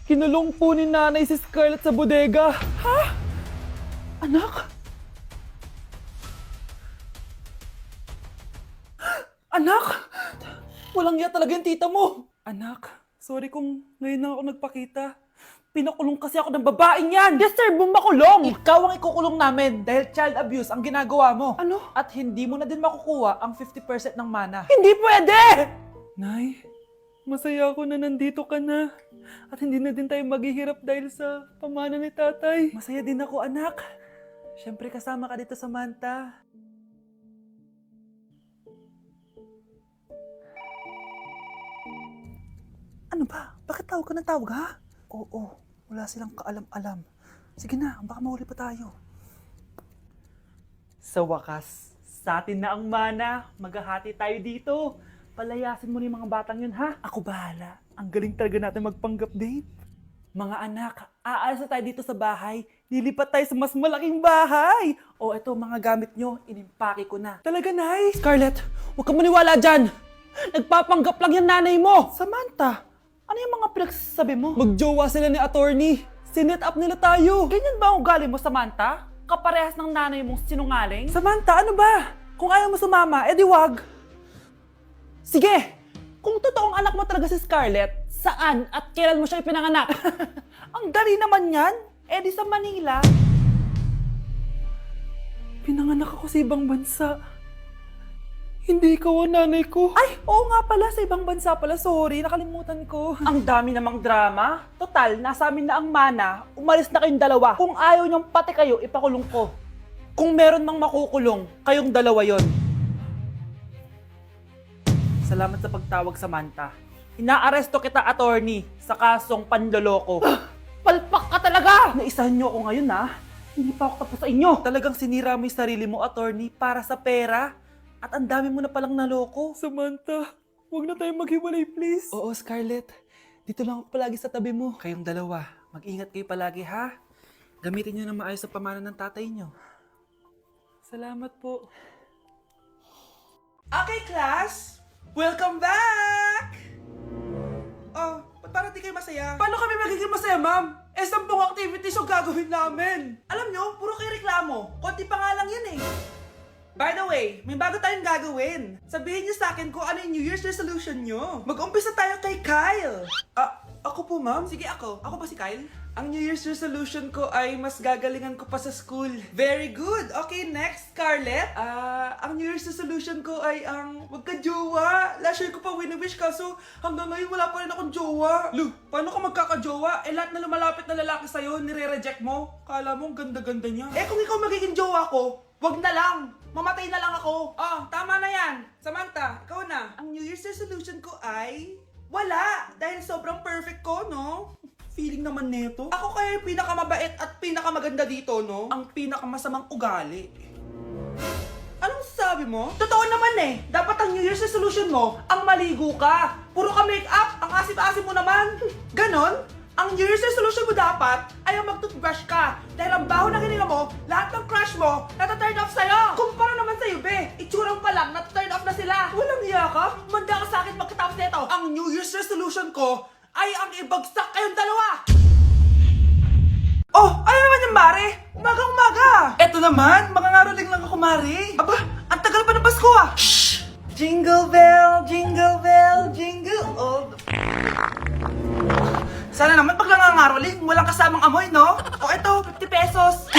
Kinulong po ni nanay si Scarlett sa bodega. Ha? Anak? Anak? Walang iya talaga yung tita mo. Anak, sorry kung ngayon lang ako nagpakita. Pinakulong kasi ako ng babaeng yan! Deserve mo makulong! Ikaw ang ikukulong namin dahil child abuse ang ginagawa mo. Ano? At hindi mo na din makukuha ang 50% ng mana. Hindi pwede! Nay, masaya ako na nandito ka na. At hindi na din tayo maghihirap dahil sa pamana ni tatay. Masaya din ako, anak. Siyempre kasama ka dito sa Manta. Ano ba? Bakit tawag ka ng tawag, ha? Oo, wala silang kaalam-alam. Sige na, baka mahuli pa tayo. Sa wakas, sa atin na ang mana. Maghahati tayo dito. Palayasin mo na yung mga batang yun, ha? Ako bahala. Ang galing talaga natin magpanggap date. Mga anak, aalis na tayo dito sa bahay. Lilipat tayo sa mas malaking bahay. O eto, mga gamit nyo, inimpake ko na. Talaga, Nay? Scarlett, huwag ka maniwala dyan. Nagpapanggap lang yung nanay mo. Samantha, ano yung mga pinagsasabi mo? Magjowa sila ni attorney. Sinet up nila tayo. Ganyan ba ang ugali mo, Samantha? Kaparehas ng nanay mong sinungaling? Samantha, ano ba? Kung ayaw mo sumama, edi wag. Sige, kung totoong anak mo talaga si Scarlett, saan at kailan mo siya ipinanganak? Ang dali naman yan. Edi sa Manila. Pinanganak ako sa ibang bansa. Hindi ikaw ang nanay ko. Ay, oo nga pala, sa ibang bansa pala. Sorry, nakalimutan ko. Ang dami namang drama. Total, nasa amin na ang mana. Umalis na kayong dalawa. Kung ayaw niyong pati kayo, ipakulong ko. Kung meron mang makukulong, kayong dalawa yon. Salamat sa pagtawag, Samantha. Inaaresto kita, attorney, sa kasong panloloko. Palpak ka talaga! Naisahan niyo ako ngayon, ha? Hindi pa ako tapos sa inyo. Talagang sinira mo yung sarili mo, attorney, para sa pera. At ang dami mo na palang naloko. Samantha, huwag na tayong maghiwalay, please. Oo, Scarlett. Dito lang ako palagi sa tabi mo. Kayong dalawa, mag-ingat kayo palagi, ha? Gamitin niyo na maayos sa pamana ng tatay niyo. Salamat po. Okay, class! Welcome back! Oh, ba't parang di kayo masaya? Paano kami magiging masaya, ma'am? 10 activities yung gagawin namin. Alam nyo, puro kayo reklamo. Konti pa nga lang yun eh. By the way, may bago tayong gagawin. Sabihin niyo sa akin kung ano yung New Year's resolution niyo. Mag-umpisa tayo kay Kyle. Ako po, ma'am? Sige, ako. Ako ba si Kyle? Ang New Year's resolution ko ay mas gagalingan ko pa sa school. Very good. Okay, next, Scarlett. Ang New Year's resolution ko ay ang wag ka jowa. Last year ko pa wini-wish kaso hanggang ngayon wala pa rin akong jowa. Lu, paano ka magkakajowa? Lahat na lumalapit na lalaki sa'yo, nire-reject mo. Kala mo ang ganda-ganda niya. Kung ikaw magiging jowa ko, wag na lang. Mamatay na lang ako. Tama na yan. Samantha, ikaw na. Ang New Year's resolution ko ay wala. Dahil sobrang perfect ko, no? Feeling naman nito. Ako kaya yung pinakamabait at pinakamaganda dito, no? Ang pinakamasamang ugali. Anong sabi mo? Totoo naman eh. Dapat ang New Year's resolution mo, ang maligo ka. Puro ka make-up. Ang asim-asim mo naman. Ganon? Ang New Year's resolution mo dapat ay ang mag-toothbrush ka. Dahil ang baho na hininga mo, lahat ng crush mo, nata-turn off sa'yo. Kumpara naman sa'yo, be. Itsurang pa lang, nata-turn off na sila. Walang iya ka? Manda ka sa akin pagkatapos nito. Ang New Year's resolution ko ay ang ibagsak kayong dalawa. Oh, ano naman yung Mare? Umagang-umaga. Eto naman, mangangaroling lang ako, Mare. Aba, ang tagal pa ng Pasko ah. Shh! Jingle bell, jingle bell, jingle all the... Sana naman pag nangangaroling, walang kasamang amoy, no? O eto, 50 pesos.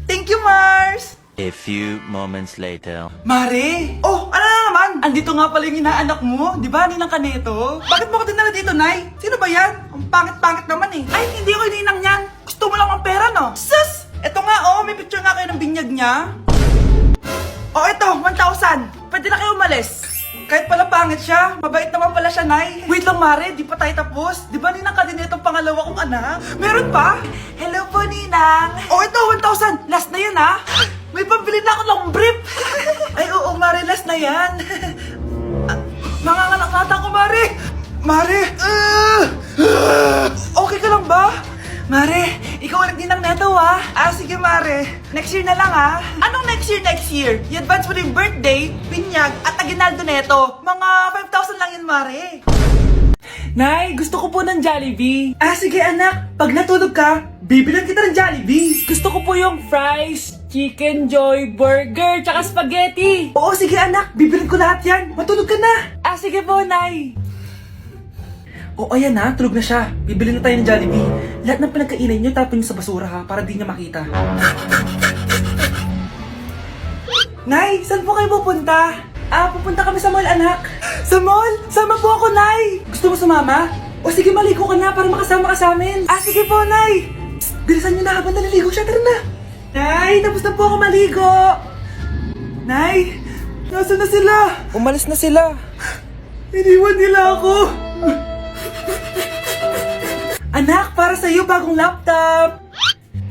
Thank you, Mars! A few moments later. Mare! Oh, ano na naman? Andito nga pala yung inaanak mo. Di ba, ninang ka nito? Bakit mo ko dinala dito, Nay? Sino ba yan? Ang pangit-pangit naman eh. Ay, hindi ko ninang yan. Gusto mo lang ang pera, no? Sus! Eto nga, oh, may picture nga kayo ng binyag niya. Oh, eto, 1,000. Pwede na kayo umalis. Kahit pala pangit siya, mabait naman pala siya, Nay. Wait lang, Mare, di pa tayo tapos. Di ba ninang ka din itong pangalawa kong anak? Meron pa? Hello po, Ninang. Oh, ito, 1,000. Last na yun, ha? May pambili na ako ng brief. Ay, oo, Mare, last na yan. Nanganganak nata ko, Mare. Mare! Okay ka lang ba? Mare, ikaw ang nagdinang neto, ha? Sige, Mare. Next year na lang, ha? Anong next year, next year? I-advance mo yung birthday, binyag, at aginaldo neto. Mga 5,000 lang yun, Mare. Nay, gusto ko po ng Jollibee. Ah, sige anak. Pag natulog ka, bibilan kita ng Jollibee. Gusto ko po yung fries, chicken joy, burger, tsaka spaghetti. Oo, sige anak. Bibilan ko lahat yan. Matulog ka na. Ah, sige po, Nay. Oo, ayan na. Tulog na siya. Bibili na tayo ng Jollibee. Lahat ng pinagkainan niyo, tapon niyo sa basura ha, para di niya makita. Nay, saan po kayo pupunta? Ah, pupunta kami sa mall, anak. Sa mall? Sama po ako, Nay. Gusto mo sumama? O sige, maligo ka na para makasama ka sa amin. Ah, sige po, Nay. Psst, bilisan niyo na habang naliligo siya. Tara na. Nay, tapos na po ako maligo. Nay, nasaan na sila? Umalis na sila. Iniwan nila ako. Anak, para sa'yo bagong laptop.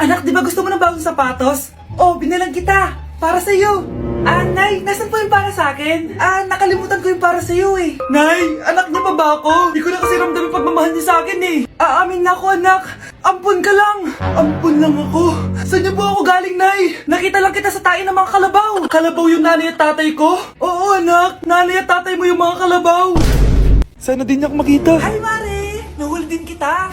Anak, di ba gusto mo ng bagong sapatos? Oh, binilang kita. Para sa'yo. Ah, Nay, nasan po yung para sa akin? Ah, nakalimutan ko yung para sa'yo eh. Nay, anak niya pa ba ako? Di ko na kasi ramdam yung pagmamahal niya sa akin eh. Aamin na ako, anak. Ampun ka lang. Ampun lang ako. Saan niyo po ako galing, Nay? Nakita lang kita sa tain ng mga kalabaw. Kalabaw yung nanay at tatay ko? Oo, anak. Nanay at tatay mo yung mga kalabaw. Sana din niya ako makita. Hi, Mare. Nahuli din kita.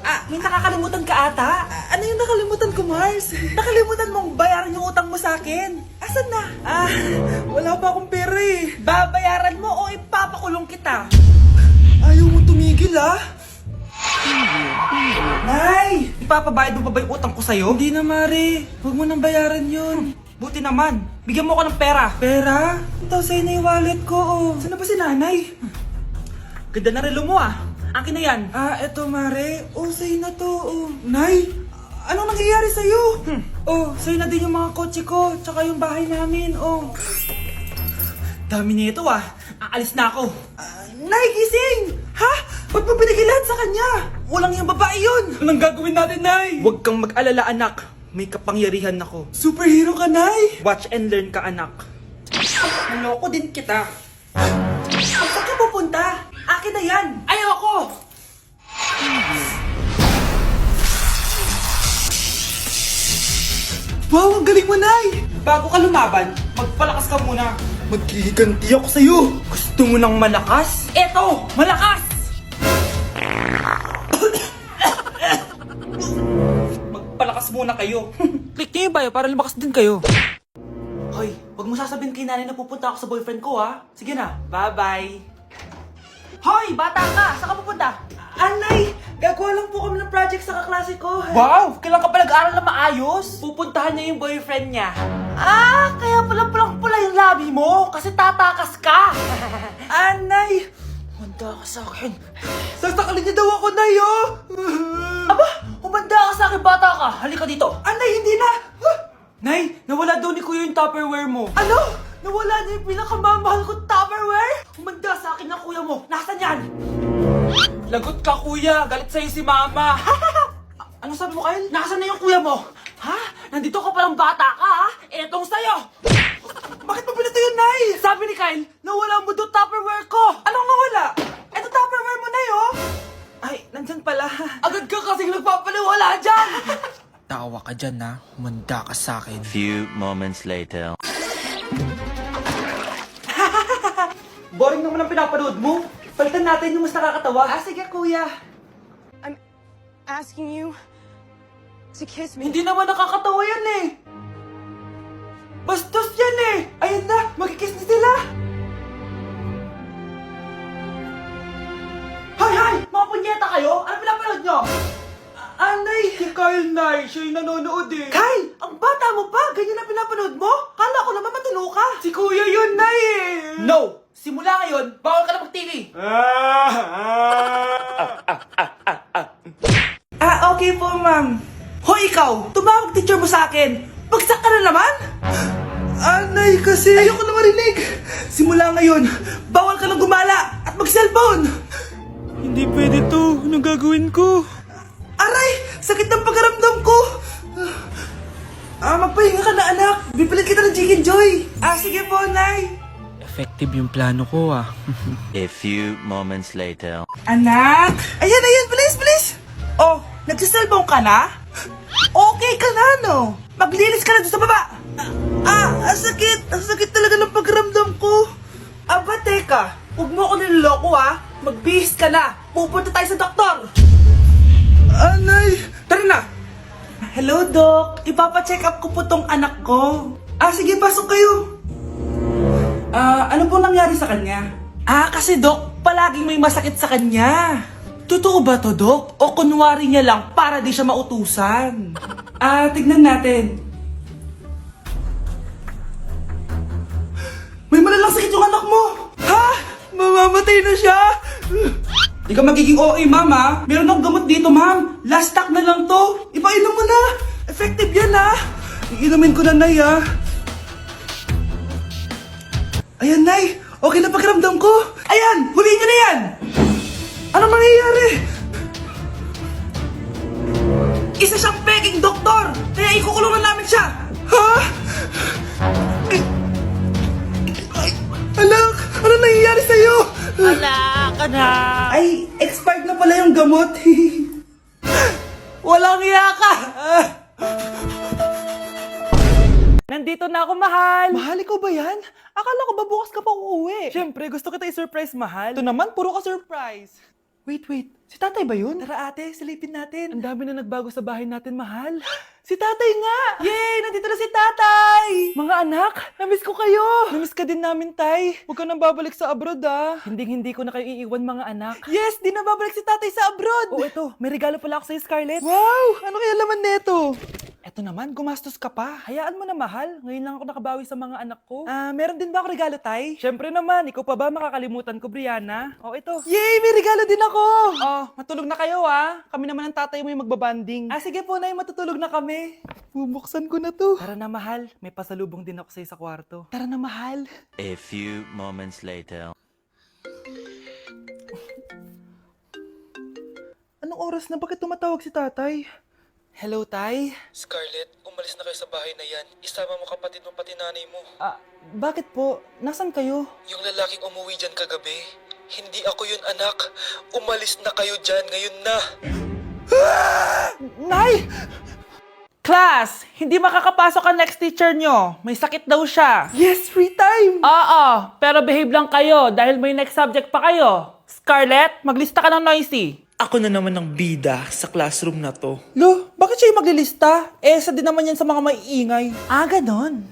Ah, may nakakalimutan ka ata? Ano yung nakalimutan ko, Mars? Nakalimutan mong bayaran yung utang mo sa akin. Asan na? Ah, wala pa akong pera eh. Babayaran mo o ipapakulong kita? Ayaw mo tumigil ah. Nay! Ipapabayad mo pa ba yung utang ko sa'yo? Hindi na, Mare. Huwag mo nang bayaran yun. Buti naman. Bigyan mo ako ng pera. Pera? Ito, sa'yo na yung wallet ko. Oh. Saan na ba si nanay? Ganda na relo mo ah. Akin na yan. Ah, eto Mare. Oh, sa'yo na to. Oh. Nay, anong nangyayari sa'yo? Oh, sa'yo na din yung mga kotse ko, tsaka yung bahay namin. Oh. Dami nito ah. Aalis na ako. Nay, gising! Ha? Ba't mo binigay lahat sa kanya? Walang yung babae yun. Anong gagawin natin, Nay? Huwag kang mag-alala, anak. May kapangyarihan ako. Superhero ka, Nay? Watch and learn ka, anak. Naloko din kita. Saan ka pupunta? Akin na yan! Ayoko! Wow, ang galing mo, Nay! Bago ka lumaban, magpalakas ka muna. Maghihiganti ako sa'yo. Gusto mo ng malakas? Eto! Malakas! Magpalakas muna kayo. Click niyo yung bio para lumakas din kayo. Hoy, wag mo sasabihin kay nanay na pupunta ako sa boyfriend ko, ha? Sige na, bye-bye. Hoy, bata ka! Saan ka pupunta? Anay! Gagawa lang po kami ng project sa kaklase ko. Wow! Kailan ka pa nag-aaral na maayos? Pupuntahan niya yung boyfriend niya. Ah! Kaya pala pulang-pula yung labi mo? Kasi tatakas ka! Anay! Humanda ka sa akin. Sasakalin niya daw ako, Nay, oh! Aba! Humanda ka sa akin, bata ka! Halika dito! Anay, hindi na! Nay, nawala daw ni Kuya yung Tupperware mo. Ano? Nawala na yung pinakamamahal kong Tupperware? Humanda sa akin ng kuya mo. Nasaan yan? Lagot ka, kuya. Galit sa'yo si mama. Ano sabi mo, Kyle? Nasaan na yung kuya mo? Ha? Nandito ka palang bata ka, ha? Etong sa'yo. Bakit mo pinito yun, Nay? Sabi ni Kyle, nawala mo doon Tupperware ko. Anong nawala? Eto Tupperware mo, Nay, oh. Ay, nandyan pala. Agad ka kasing nagpapaliwala dyan. Tawa ka dyan, ha? Humanda ka sa akin. Few moments later. Boring naman ang pinapanood mo. Palitan natin yung mas nakakatawa. Ah, sige, kuya. I'm asking you to kiss me. Hindi naman nakakatawa yan eh. Bastos yan eh. Ayan na, magkikiss na sila. Hay! Mga punyeta kayo? Ano pinapanood nyo? Anay! Si Kyle, Nay. Siya yung nanonood eh. Kyle! Ang bata mo pa! Ganyan na pinapanood mo? Kala ko naman matino ka. Si Kuya yun, Nay eh. No! Simula ngayon, bawal ka na mag-TV. Okay po, ma'am. Hoy, ikaw! Tumawag teacher mo sa akin. Bagsak ka na naman? Anay, kasi ayoko na marinig. Simula ngayon, bawal ka na gumala at mag-cellphone. Hindi pwede to. Anong gagawin ko? Aray! Sakit ng pagkaramdam ko! Magpahinga ka na, anak. Bipilit kita ng Chicken Joy. Sige po, Nay. Effective yung plano ko, ah. A few moments later. Anak! Ayan, bilis! Oh, nagsiselbong ka na? Okay ka na, no? Maglinis ka na doon sa baba. Ang sakit. Ang sakit talaga ng pagkaramdam ko. Aba, teka. Huwag mo ako niloloko, ha? Magbihis ka na. pupunta tayo sa doktor! Anay! Tara na! Hello, Doc. Ipapa-check up ko po tong anak ko. Sige, pasok kayo. Ano po nangyari sa kanya? Kasi Doc, palaging may masakit sa kanya. Totoo ba to, Doc? O kunwari niya lang para di siya mautusan? Tignan natin. May malalang sakit yung anak mo! Ha? Mamamatay na siya? Di ka magiging okay, ma'am, ha? Meron akong gamot dito, ma'am. Last stock na lang to. Ipainom mo na. Effective yan, ha? Iinumin ko na, Nay, ha? Ayan, Nay. Okay na pakiramdam ko. Ayan, huliin niyo na yan. Anong nangyayari? Isa siyang peking doktor. Kaya ikukulong na namin siya. Ha? Ay, anak, ano nangyayari sa'yo? Anak! Ay, expired na pala yung gamot. Walang iya ka. Nandito na ako, mahal! Mahal, ikaw ba yan? Akala ko ba bukas ka pa uuwi? Siyempre, gusto kita i-surprise, mahal. Ito naman, puro ka surprise. Wait. Si tatay ba yun? Tara ate, silipin natin. Ang dami na nagbago sa bahay natin, mahal. Si tatay nga! Yay! Nandito na si tatay! Mga anak, namiss ko kayo! Namiss ka din namin, tay. Huwag ka nang babalik sa abroad, ah. Hindi ko na kayo iiwan, mga anak. Yes! Di na babalik si tatay sa abroad! Oh, ito, may regalo pala ako sa'yo, Scarlett. Wow! Ano kaya laman neto? Eto naman, gumastos ka pa. Hayaan mo na, mahal. Ngayon lang ako nakabawi sa mga anak ko. Meron din ba ako regalo, tay? Siyempre naman, ikaw pa ba makakalimutan ko, Brianna? Oh, ito. Yay! May regalo din ako! Oh, matulog na kayo, ah. Kami naman ang tatay mo yung magbabanding. Sige po, Nay, matutulog na kami. Bubuksan ko na to. Tara na, mahal. May pasalubong din ako sa'yo sa kwarto. Tara na, mahal. A few moments later. Anong oras na? Bakit tumatawag si tatay? Hello, tay. Scarlett, umalis na kayo sa bahay na yan. Isama mo kapatid mo pati nanay mo. Bakit po? Nasaan kayo? Yung lalaking umuwi dyan kagabi, hindi ako yun, anak. Umalis na kayo dyan ngayon na. Nay! Class! Hindi makakapasok ang next teacher nyo. May sakit daw siya. Yes, free time! Oo, pero behave lang kayo dahil may next subject pa kayo. Scarlett, maglista ka ng noisy. Ako na naman ang bida sa classroom na to. Lo, bakit siya yung maglilista? Isa din naman yan sa mga maiingay. Ganon.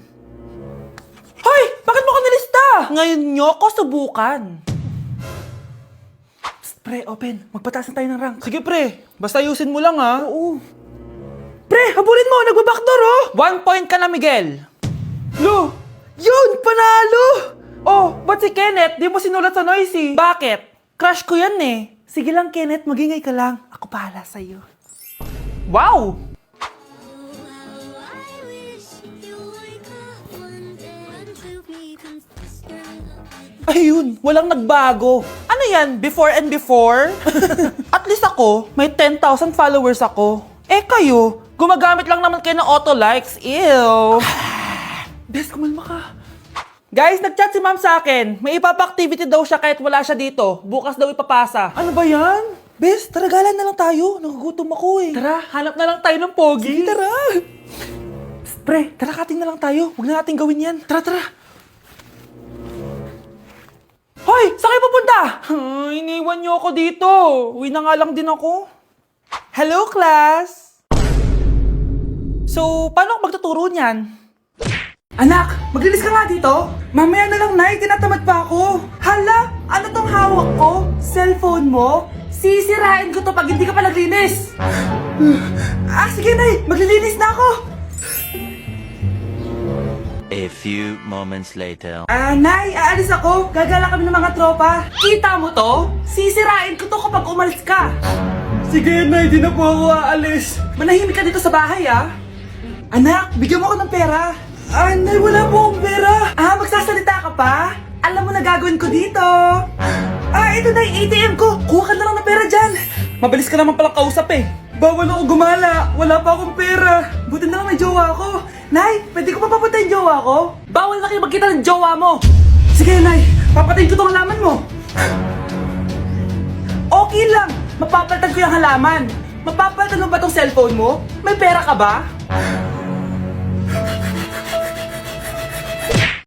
Hoy! Bakit mo ka nilista? Ngayon nyo ko subukan. Psst, pre, open. Magpataas na tayo ng rank. Sige, pre. Basta ayusin mo lang, ha? Oo. Pre, habulin mo! Nagbabackdoor, oh! 1 point ka na, Miguel. Lo! Yun! Panalo! Oh, ba't si Kenneth di mo sinulat sa noisy? Bakit? Crush ko yan, eh. Sige lang, Kenneth. Magingay ka lang. Ako bahala sa'yo. Wow! Ayun, walang nagbago. Ano yan? Before and before? At least ako, may 10,000 followers ako. Kayo, gumagamit lang naman kayo ng auto likes. Ew. Bes, kumalma ka. Guys, nag-chat si ma'am sa akin. May ipapa-activity daw siya kahit wala siya dito. Bukas daw ipapasa. Ano ba yan? Bes, tara galan na lang tayo. Nagugutom ako eh. Tara, hanap na lang tayo ng pogi. Sige, tara. Psst, pre, tara kating na lang tayo. Huwag na natin gawin yan. Tara. Hoy! Saan kayo pupunta? Iniwan niyo ako dito. Uwi na nga lang din ako. Hello, class! So, paano ako magtuturo niyan? Anak, maglinis ka nga dito. Mamaya na lang, Nay. Tinatamad pa ako. Hala, ano tong hawak ko? Cellphone mo? Sisirain ko to pag hindi ka pa naglinis. Sige, Nay. Maglilinis na ako. A few moments later. Nay, aalis ako. Gagala kami ng mga tropa. Kita mo to? Sisirain ko to kapag umalis ka. Sige, Nay. Di na po ako aalis. Manahimik ka dito sa bahay, ah. Anak, bigyan mo ako ng pera. Nay, wala po akong pera. Magsasalita ka pa? Alam mo na gagawin ko dito. Ito na yung ATM ko. Kuha ka na lang ng pera dyan. Mabilis ka naman palang kausap eh. Bawal ako gumala. Wala pa akong pera. Buti na lang may jowa ko. Nay, pwede ko pa papunta yung jowa ko? Bawal na kayo magkita ng jowa mo. Sige, Nay. Papatayin ko tong halaman mo. Okay lang. Mapapalitan ko yung halaman. Mapapalitan mo ba tong cellphone mo? May pera ka ba?